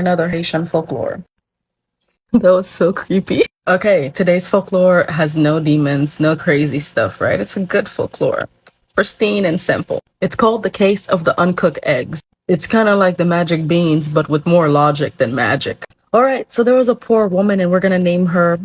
Another Haitian folklore. That was so creepy. Okay, today's folklore has no demons, no crazy stuff, right? It's a good folklore. Pristine and simple. It's called The Case of the Uncooked Eggs. It's kind of like the magic beans, but with more logic than magic. All right, so there was a poor woman, and we're gonna name her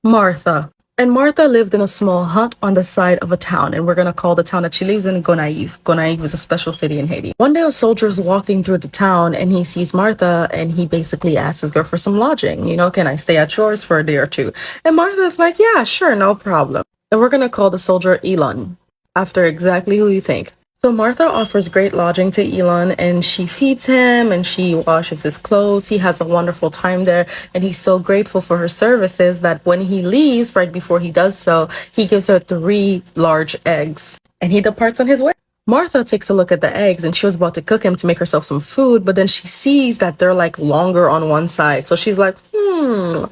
Martha. And Martha lived in a small hut on the side of a town, and we're gonna call the town that she lives in Gonaive. Gonaive is a special city in Haiti. One day, a soldier's walking through the town, and he sees Martha, and he basically asks her for some lodging. You know, can I stay at yours for a day or two? And Martha's like, yeah, sure, no problem. And we're gonna call the soldier Elon, after exactly who you think. So Martha offers great lodging to Elon, and she feeds him and she washes his clothes. He has a wonderful time there, and he's so grateful for her services that when he leaves, right before he does so, he gives her 3 large eggs and he departs on his way. Martha takes a look at the eggs, and she was about to cook him to make herself some food, but then she sees that they're like longer on one side. So she's like, no,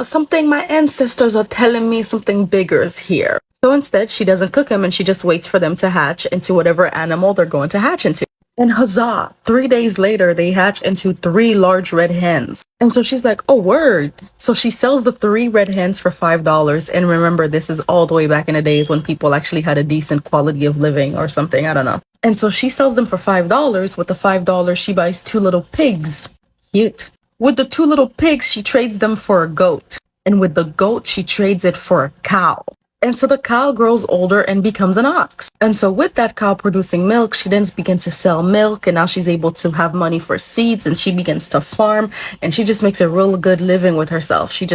something, my ancestors are telling me something bigger is here. So instead, she doesn't cook them, and she just waits for them to hatch into whatever animal they're going to hatch into. And huzzah, 3 days later, they hatch into 3 large red hens. And so she's like, oh, word. So she sells the 3 red hens for $5. And remember, this is all the way back in the days when people actually had a decent quality of living or something. I don't know. And so she sells them for $5. With the $5, she buys 2 little pigs. Cute. With the 2 little pigs, she trades them for a goat. And with the goat, she trades it for a cow. And so the cow grows older and becomes an ox. And so with that cow producing milk, she then begins to sell milk, and now she's able to have money for seeds, and she begins to farm, and she just makes a real good living with herself. She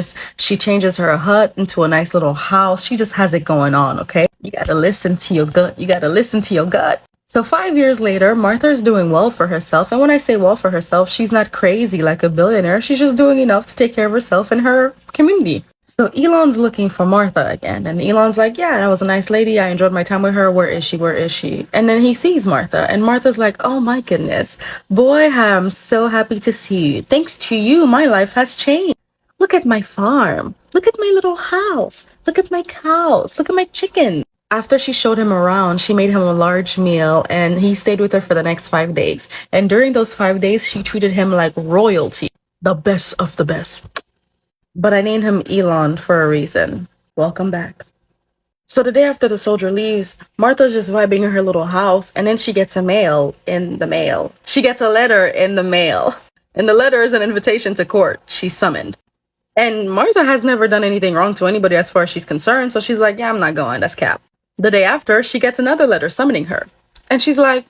changes her hut into a nice little house. She just has it going on, okay? You gotta listen to your gut. You gotta listen to your gut. So 5 years later, Martha is doing well for herself. And when I say well for herself, she's not crazy like a billionaire. She's just doing enough to take care of herself and her community. So Elon's looking for Martha again. And Elon's like, yeah, that was a nice lady. I enjoyed my time with her. Where is she? Where is she? And then he sees Martha. And Martha's like, oh my goodness. Boy, I'm so happy to see you. Thanks to you, my life has changed. Look at my farm. Look at my little house. Look at my cows. Look at my chicken. After she showed him around, she made him a large meal, and he stayed with her for the next 5 days. And during those 5 days, she treated him like royalty. The best of the best. But I named him Elon for a reason. Welcome back. So the day after the soldier leaves, Martha's just vibing in her little house, and then she gets a mail in the mail. She gets a letter in the mail. And the letter is an invitation to court. She's summoned. And Martha has never done anything wrong to anybody as far as she's concerned, so she's like, yeah, I'm not going. That's cap. The day after, she gets another letter summoning her. And she's like,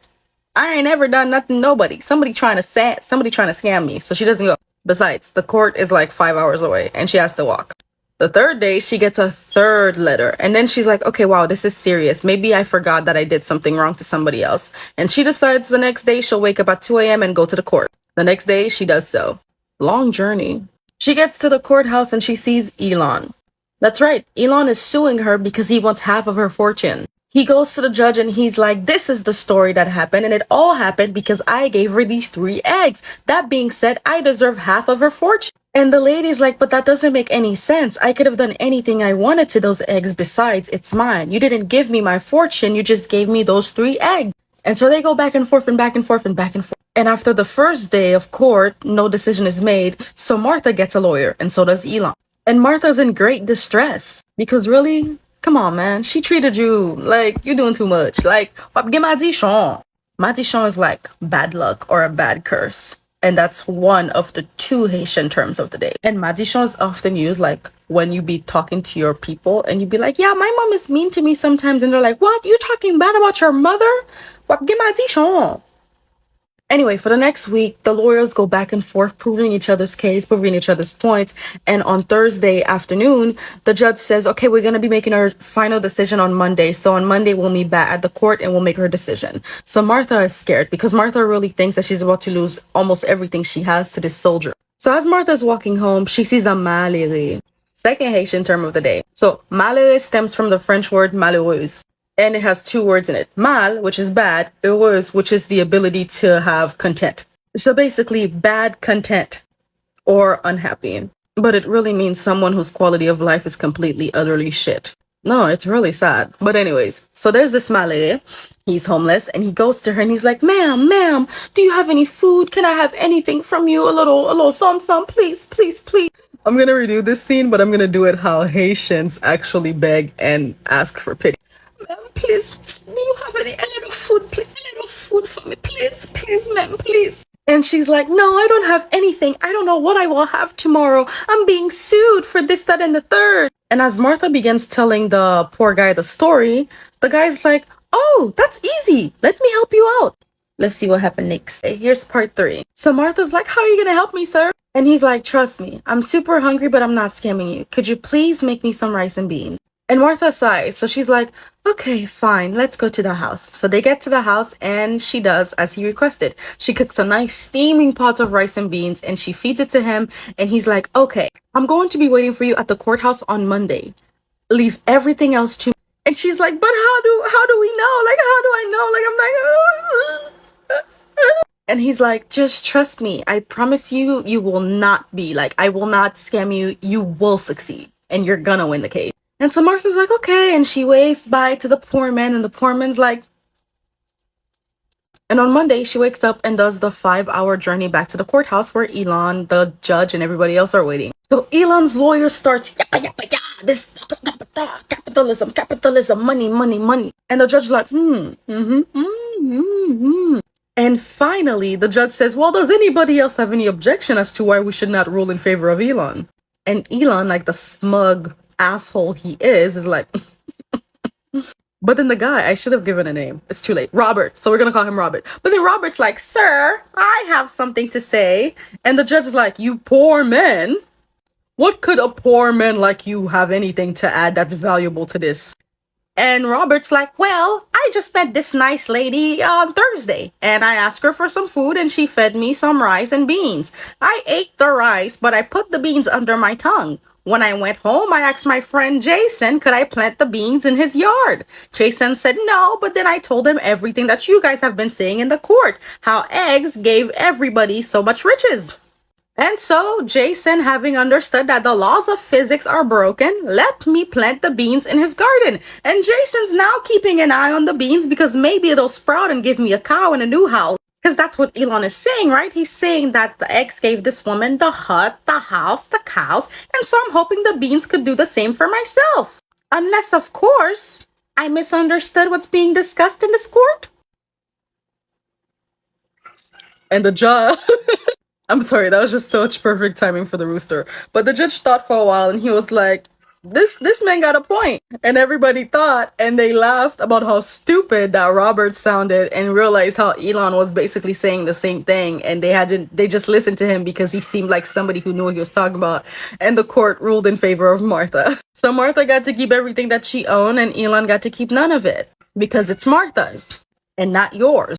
I ain't ever done nothing, nobody. Somebody trying to scam me. So she doesn't go. Besides, the court is like 5 hours away, and she has to walk. The third day, she gets a 3rd letter. And then she's like, okay, wow, this is serious. Maybe I forgot that I did something wrong to somebody else. And she decides the next day she'll wake up at 2 a.m. and go to the court. The next day, she does so. Long journey. She gets to the courthouse and she sees Elon. That's right, Elon is suing her because he wants half of her fortune. He goes to the judge and he's like, this is the story that happened, and it all happened because I gave her these 3 eggs. That being said, I deserve half of her fortune. And the lady's like, but that doesn't make any sense. I could have done anything I wanted to those eggs. Besides, it's mine. You didn't give me my fortune. You just gave me those 3 eggs. And so they go back and forth and back and forth and back and forth. And after the first day of court, no decision is made. So Martha gets a lawyer, and so does Elon. And Martha's in great distress because really, come on, man. She treated you like you're doing too much. Like, get maldition. Maldition is like bad luck or a bad curse. And that's one of the 2 Haitian terms of the day. And maldition is often used like when you be talking to your people and you be like, yeah, my mom is mean to me sometimes. And they're like, what? You're talking bad about your mother? Get maldition. Anyway, for the next week, the lawyers go back and forth, proving each other's case, proving each other's points. And on Thursday afternoon, the judge says, okay, we're going to be making our final decision on Monday. So on Monday, we'll meet back at the court and we'll make her decision. So Martha is scared because Martha really thinks that she's about to lose almost everything she has to this soldier. So as Martha's walking home, she sees a malheureux. Second Haitian term of the day. So malheureux stems from the French word malheureuse. And it has 2 words in it. Mal, which is bad, heureuse, which is the ability to have content. So basically, bad content or unhappy. But it really means someone whose quality of life is completely, utterly shit. No, it's really sad. But anyways, so there's this Malay. He's homeless and he goes to her and he's like, ma'am, do you have any food? Can I have anything from you? A little some, please, please, please. I'm gonna redo this scene, but I'm gonna do it how Haitians actually beg and ask for pity. Ma'am, please, do you have a little food, please? A little food for me, please, please, ma'am, please. And she's like, no, I don't have anything. I don't know what I will have tomorrow. I'm being sued for this, that, and the third. And as Martha begins telling the poor guy the story, the guy's like, oh, that's easy. Let me help you out. Let's see what happened next. Okay, here's part 3. So Martha's like, how are you going to help me, sir? And he's like, trust me, I'm super hungry, but I'm not scamming you. Could you please make me some rice and beans? And Martha sighs. So she's like, okay, fine, let's go to the house. So they get to the house and she does as he requested. She cooks a nice steaming pot of rice and beans and she feeds it to him. And he's like, okay, I'm going to be waiting for you at the courthouse on Monday. Leave everything else to me. And she's like, but how do we know? Like, how do I know? Like, I'm like, and he's like, just trust me. I promise you, you will not be like, I will not scam you. You will succeed and you're gonna win the case. And so Martha's like, okay. And she waves bye to the poor man. And the poor man's like, and on Monday, she wakes up and does the 5-hour journey back to the courthouse where Elon, the judge, and everybody else are waiting. So Elon's lawyer starts, yappa, yappa, ya, this capitalism, capitalism, money, money, money. And the judge like, And finally, the judge says, well, does anybody else have any objection as to why we should not rule in favor of Elon? And Elon, like the smug asshole he is like, but then the guy, I should have given a name. It's too late. Robert. So we're going to call him Robert. But then Robert's like, sir, I have something to say. And the judge is like, you poor man. What could a poor man like you have anything to add that's valuable to this? And Robert's like, well, I just met this nice lady on Thursday and I asked her for some food and she fed me some rice and beans. I ate the rice, but I put the beans under my tongue. When I went home, I asked my friend Jason, could I plant the beans in his yard? Jason said no, but then I told him everything that you guys have been saying in the court, how eggs gave everybody so much riches. And so, Jason, having understood that the laws of physics are broken, let me plant the beans in his garden. And Jason's now keeping an eye on the beans because maybe it'll sprout and give me a cow and a new house. Because that's what Elon is saying, right? He's saying that the eggs gave this woman the hut, the house, the cows. And so I'm hoping the beans could do the same for myself. Unless, of course, I misunderstood what's being discussed in this court. And the judge... I'm sorry, that was just such perfect timing for the rooster. But the judge thought for a while and he was like, this man got a point. And everybody thought and they laughed about how stupid that Robert sounded and realized how Elon was basically saying the same thing and they just listened to him because he seemed like somebody who knew what he was talking about. And the court ruled in favor of Martha. So Martha got to keep everything that she owned and Elon got to keep none of it because it's Martha's and not yours.